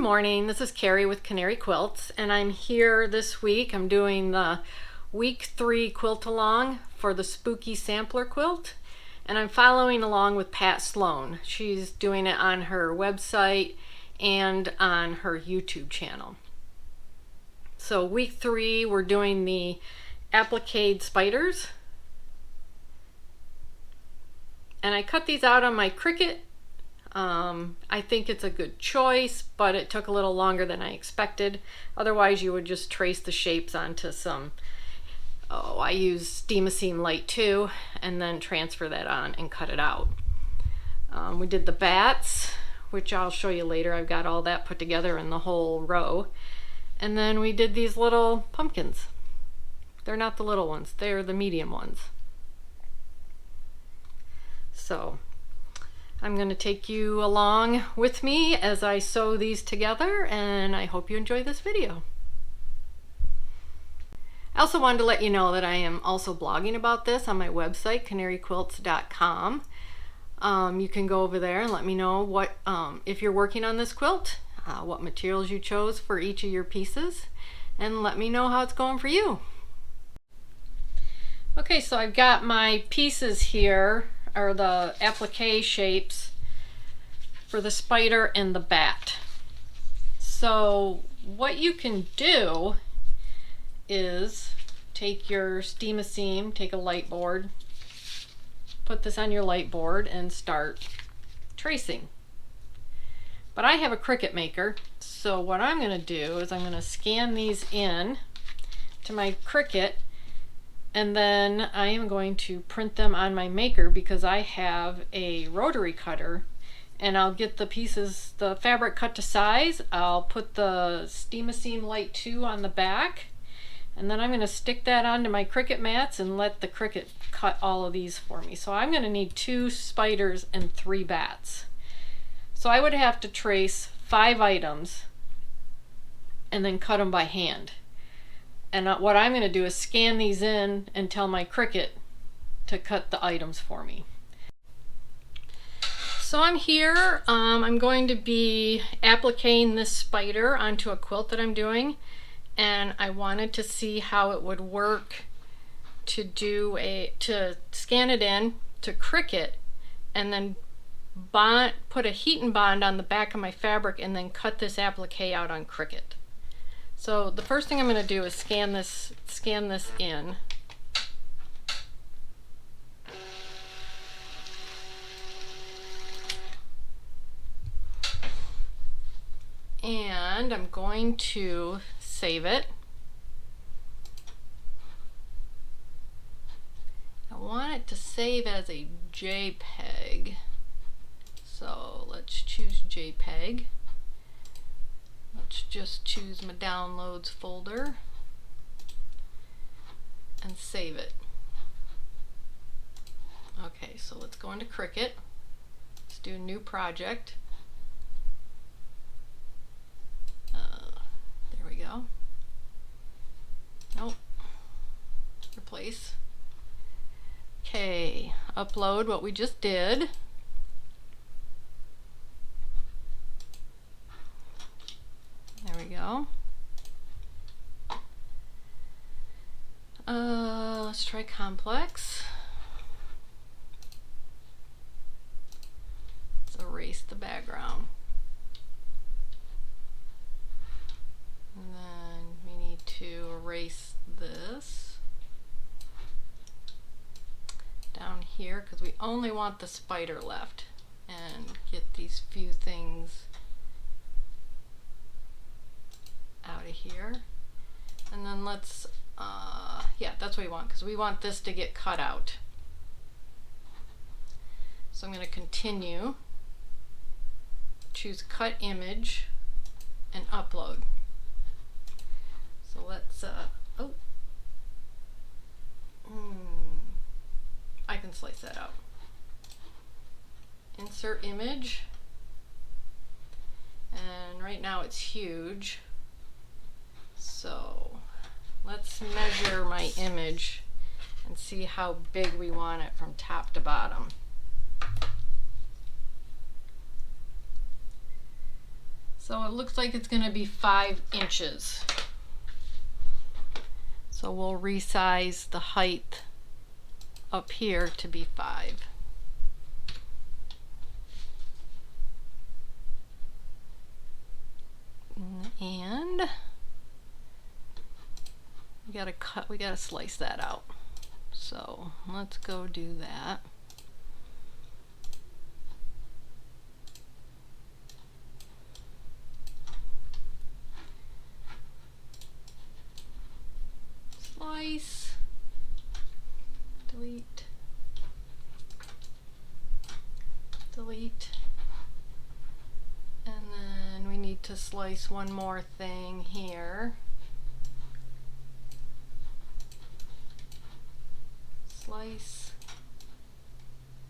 morning, this is Carrie with Canary Quilts, and I'm here this week. I'm doing the week 3 quilt along for the Spooky Sampler quilt, and I'm following along with Pat Sloan. She's doing it on her website and on her YouTube channel. So week 3, we're doing the Appliqued Spiders, and I cut these out on my Cricut. I think it's a good choice, but it took a little longer than I expected. Otherwise, you would just trace the shapes onto some, I use Steam-A-Seam Light 2, and then transfer that on and cut it out. We did the bats, which I'll show you later. I've got all that put together in the whole row. And then we did these little pumpkins. They're not the little ones, they're the medium ones. So I'm going to take you along with me as I sew these together, and I hope you enjoy this video. I also wanted to let you know that I am also blogging about this on my website, canaryquilts.com. You can go over there and let me know what, if you're working on this quilt, what materials you chose for each of your pieces, and let me know how it's going for you. Okay, so I've got my pieces here, are the applique shapes for the spider and the bat. So what you can do is take your Steam-A-Seam, take a light board, put this on your light board and start tracing. But I have a Cricut maker, so what I'm going to do is I'm going to scan these in to my Cricut, and then I am going to print them on my maker because I have a rotary cutter, and I'll get the pieces, the fabric cut to size. I'll put the Steam-A-Seam Light 2 on the back, and then I'm going to stick that onto my Cricut mats and let the Cricut cut all of these for me. So I'm going to need 2 spiders and 3 bats. So I would have to trace 5 items and then cut them by hand. And what I'm going to do is scan these in and tell my Cricut to cut the items for me. So I'm here, I'm going to be appliquing this spider onto a quilt that I'm doing, and I wanted to see how it would work to scan it in to Cricut and then put a heat and bond on the back of my fabric and then cut this applique out on Cricut. So the first thing I'm going to do is scan this in. And I'm going to save it. I want it to save as a JPEG. So let's choose JPEG. Let's just choose my downloads folder and save it. Okay, so let's go into Cricut. Let's do a new project. There we go. Nope. Replace. Okay, upload what we just did. There we go. Let's try complex. Let's erase the background. And then we need to erase this down here because we only want the spider left, and get these few things out of here. And then let's yeah, that's what we want because we want this to get cut out. So I'm going to continue, choose cut image and upload. So let's I can slice that out. Insert image, and right now it's huge. So let's measure my image and see how big we want it from top to bottom. So it looks like it's going to be 5 inches. So we'll resize the height up here to be 5. And we gotta slice that out. So let's go do that. Slice, delete, delete, and then we need to slice one more thing here. Slice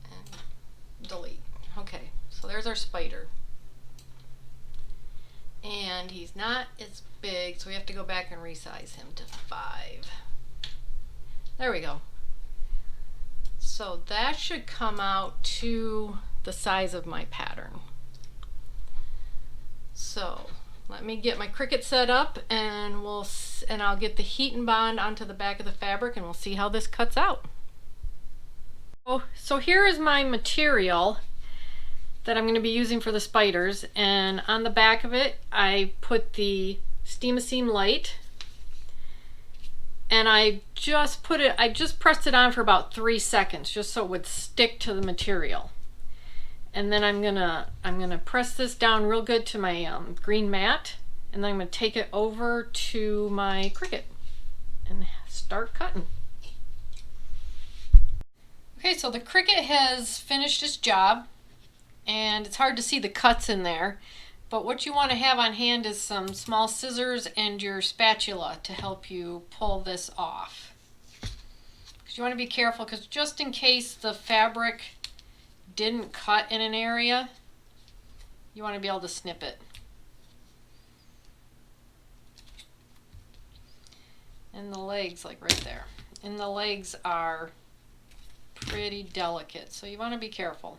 and delete. Okay, so there's our spider. And he's not as big, so we have to go back and resize him to 5. There we go. So that should come out to the size of my pattern. So let me get my Cricut set up, and I'll get the heat and bond onto the back of the fabric, and we'll see how this cuts out. So here is my material that I'm going to be using for the spiders, and on the back of it I put the Steam-A-Seam Light, and I just pressed it on for about 3 seconds just so it would stick to the material. And then I'm gonna press this down real good to my green mat, and then I'm gonna take it over to my Cricut and start cutting. Okay, so the Cricut has finished its job, and it's hard to see the cuts in there, but what you want to have on hand is some small scissors and your spatula to help you pull this off. Because you want to be careful, because just in case the fabric didn't cut in an area, you want to be able to snip it. And the legs, like right there. And the legs are pretty delicate, so you want to be careful.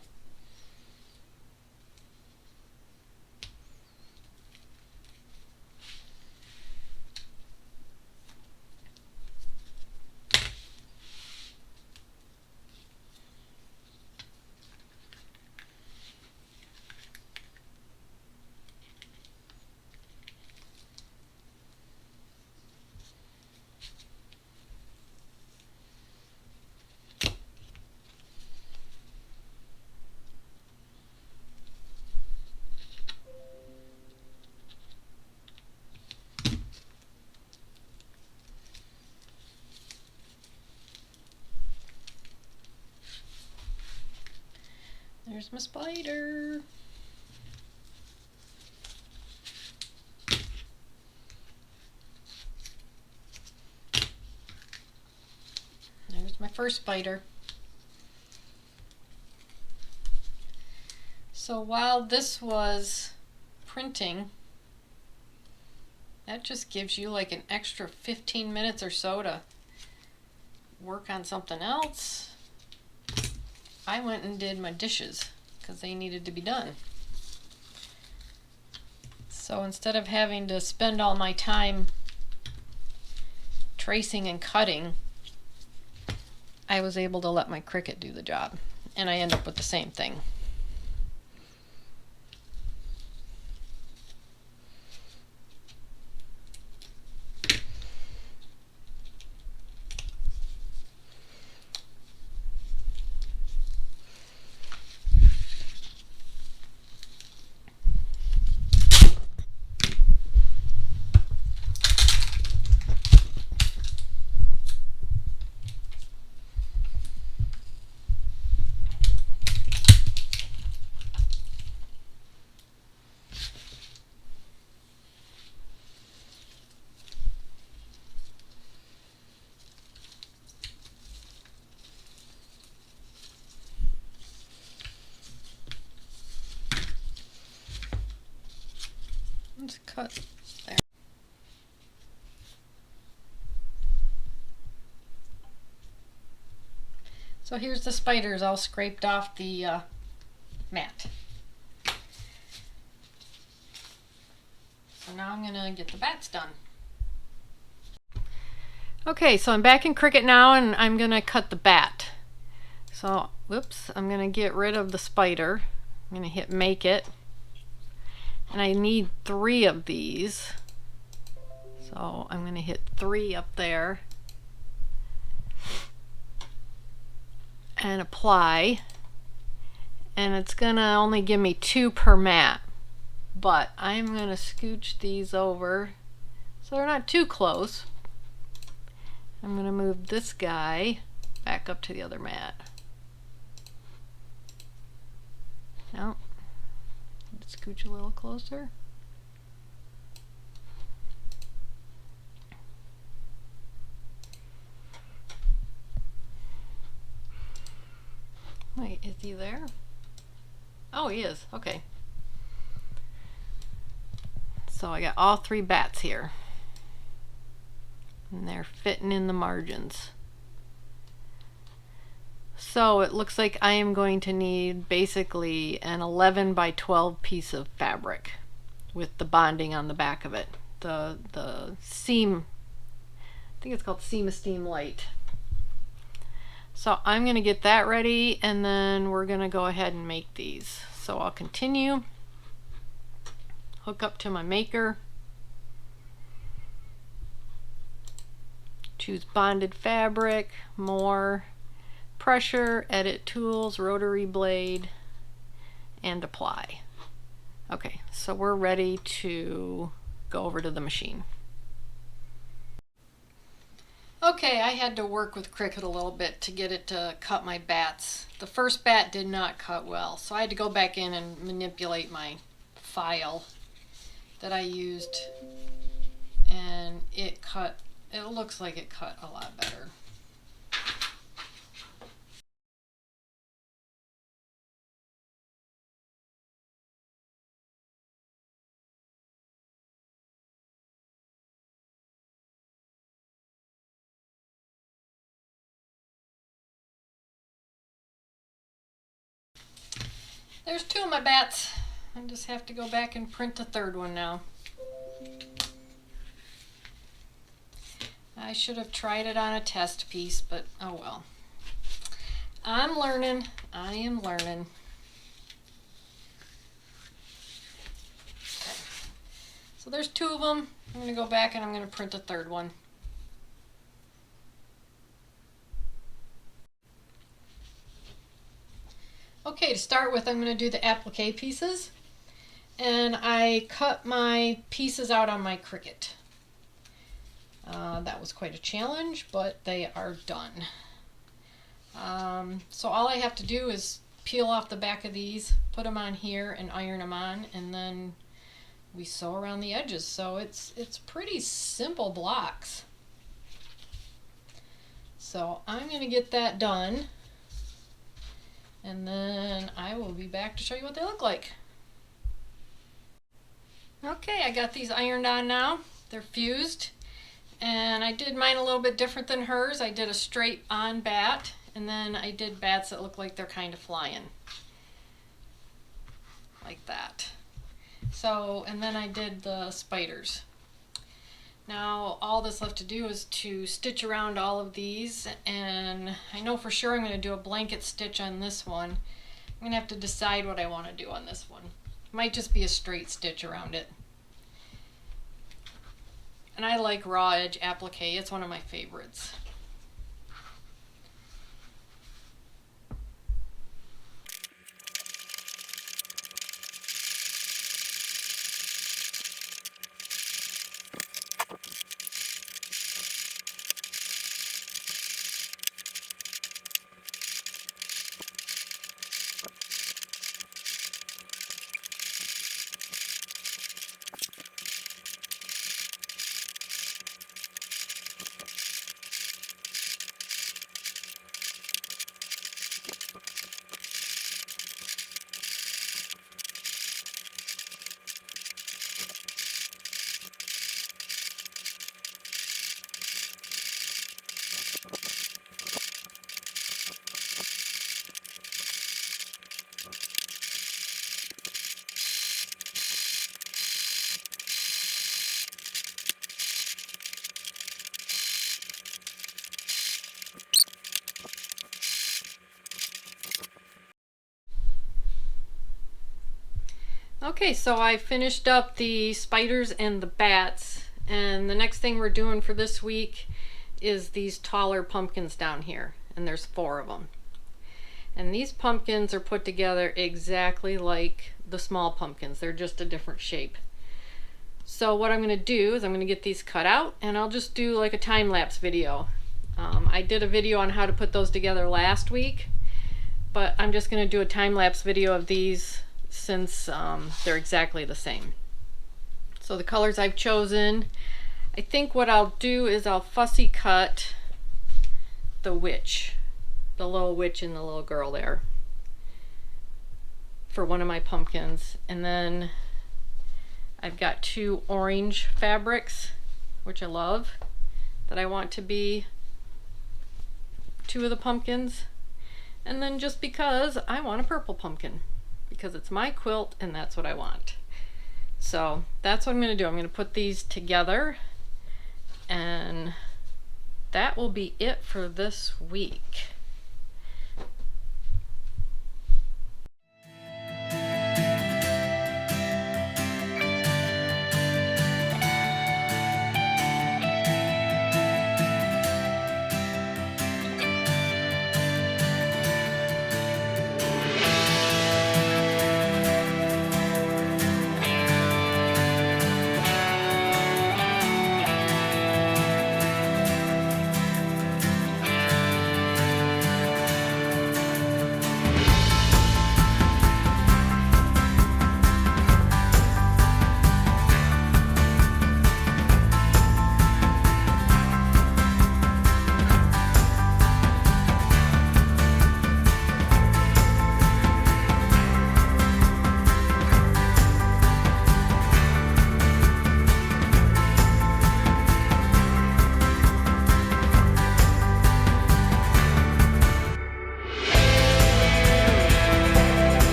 There's my spider. There's my first spider. So while this was printing, that just gives you like an extra 15 minutes or so to work on something else. I went and did my dishes because they needed to be done. So instead of having to spend all my time tracing and cutting, I was able to let my Cricut do the job, and I end up with the same thing. Let's cut there. So here's the spiders all scraped off the mat. So now I'm gonna get the bats done. Okay, so I'm back in Cricut now and I'm gonna cut the bat. So, whoops, I'm gonna get rid of the spider. I'm gonna hit make it. And I need 3 of these. So I'm gonna hit 3 up there. And apply. And it's gonna only give me 2 per mat. But I'm gonna scooch these over so they're not too close. I'm gonna move this guy back up to the other mat. No, scooch a little closer. Wait, is he there? Oh, he is. Okay. So I got all 3 bats here. And they're fitting in the margins. So it looks like I am going to need basically an 11 by 12 piece of fabric with the bonding on the back of it. The seam, I think it's called Seam Esteem Light. So I'm going to get that ready and then we're going to go ahead and make these. So I'll continue, hook up to my maker, choose bonded fabric, more, pressure, edit tools, rotary blade, and apply. Okay, so we're ready to go over to the machine. Okay, I had to work with Cricut a little bit to get it to cut my bats. The first bat did not cut well, so I had to go back in and manipulate my file that I used, and it looks like it cut a lot better. There's 2 of my bats. I just have to go back and print a 3rd one now. I should have tried it on a test piece, but oh well. I'm learning. I am learning. Okay. So there's 2 of them. I'm going to go back and I'm going to print a 3rd one. Okay, to start with, I'm going to do the applique pieces. And I cut my pieces out on my Cricut. That was quite a challenge, but they are done. So all I have to do is peel off the back of these, put them on here, and iron them on, and then we sew around the edges. So it's pretty simple blocks. So I'm going to get that done, and then I will be back to show you what they look like. Okay, I got these ironed on now. They're fused. And I did mine a little bit different than hers. I did a straight on bat, and then I did bats that look like they're kind of flying. Like that. So, and then I did the spiders. Now, all that's left to do is to stitch around all of these, and I know for sure I'm going to do a blanket stitch on this one. I'm going to have to decide what I want to do on this one. It might just be a straight stitch around it. And I like raw edge applique. It's one of my favorites. Okay, so I finished up the spiders and the bats, and the next thing we're doing for this week is these taller pumpkins down here, and there's 4 of them. And these pumpkins are put together exactly like the small pumpkins. They're just a different shape. So what I'm going to do is I'm going to get these cut out, and I'll just do like a time-lapse video. I did a video on how to put those together last week, but I'm just going to do a time-lapse video of these since they're exactly the same. So the colors I've chosen, I think what I'll do is I'll fussy cut the witch, the little witch and the little girl there for one of my pumpkins. And then I've got 2 orange fabrics, which I love, that I want to be 2 of the pumpkins. And then just because I want a purple pumpkin, because it's my quilt and that's what I want. So that's what I'm going to do. I'm going to put these together, and that will be it for this week.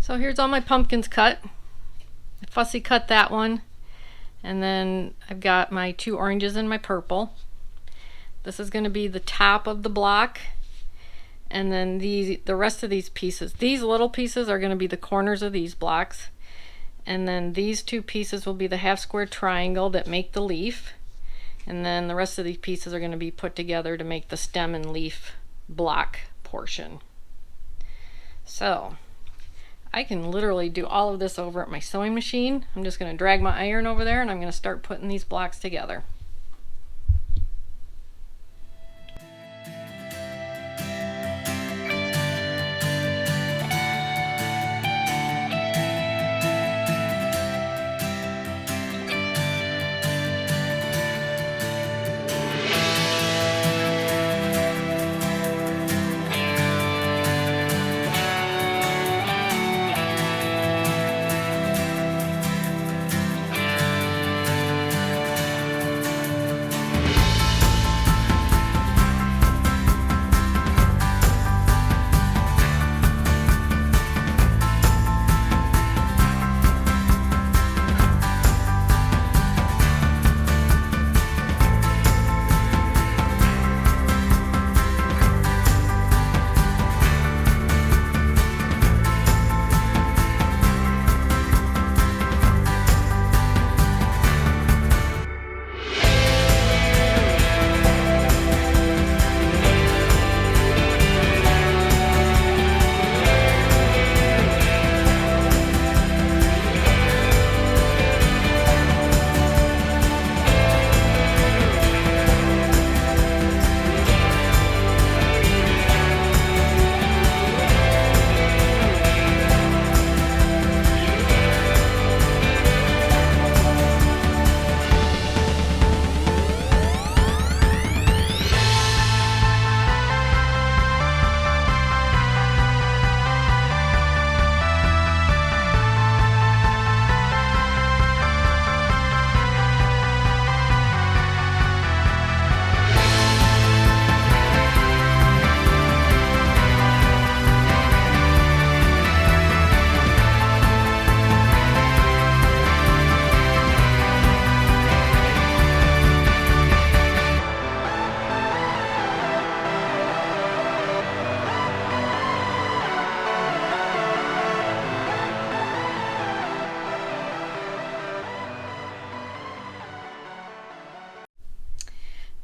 So here's all my pumpkins cut. I fussy cut that one, and then I've got my 2 oranges and my purple. This is going to be the top of the block, and then the rest of these pieces, these little pieces are going to be the corners of these blocks, and then these 2 pieces will be the half square triangle that make the leaf, and then the rest of these pieces are going to be put together to make the stem and leaf block portion. So I can literally do all of this over at my sewing machine. I'm just going to drag my iron over there, and I'm going to start putting these blocks together.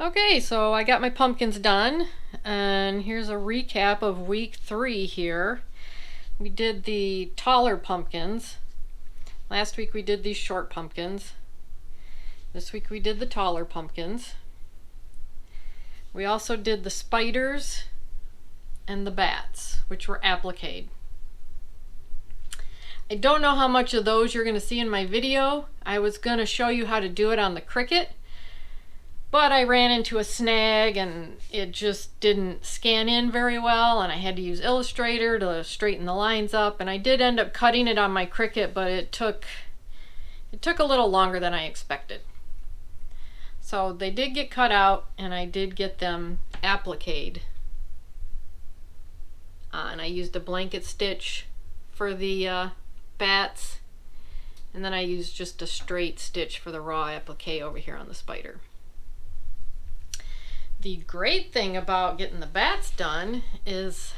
Okay, so I got my pumpkins done, and here's a recap of week 3 here. We did the taller pumpkins. Last week we did these short pumpkins. This week we did the taller pumpkins. We also did the spiders and the bats, which were appliqued. I don't know how much of those you're going to see in my video. I was going to show you how to do it on the Cricut, but I ran into a snag and it just didn't scan in very well, and I had to use Illustrator to straighten the lines up, and I did end up cutting it on my Cricut, but it took a little longer than I expected. So they did get cut out, and I did get them appliqued. And I used a blanket stitch for the bats, and then I used just a straight stitch for the raw applique over here on the spider. The great thing about getting the bats done is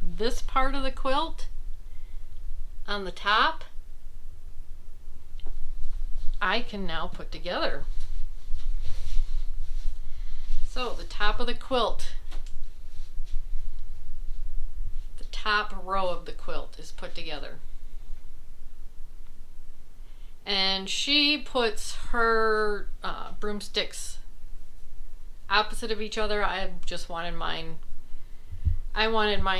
this part of the quilt on the top I can now put together. So the top of the quilt, the top row of the quilt is put together. And she puts her broomsticks opposite of each other. I just wanted mine,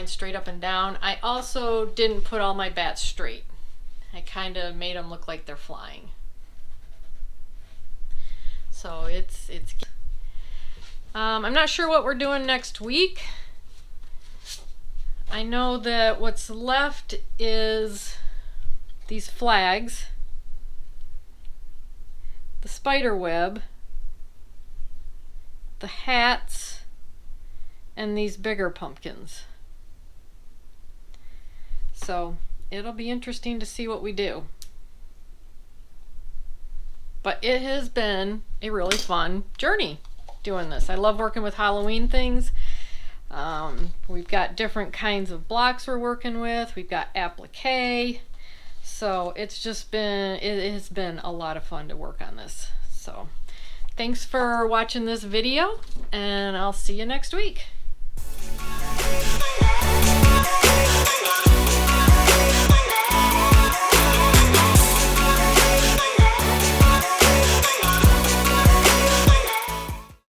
straight up and down. I also didn't put all my bats straight. I kind of made them look like they're flying. So it's I'm not sure what we're doing next week. I know that what's left is these flags, the spider web, the hats, and these bigger pumpkins. So it'll be interesting to see what we do. But it has been a really fun journey doing this. I love working with Halloween things. We've got different kinds of blocks we're working with. We've got applique. So it has been a lot of fun to work on this. So thanks for watching this video, and I'll see you next week.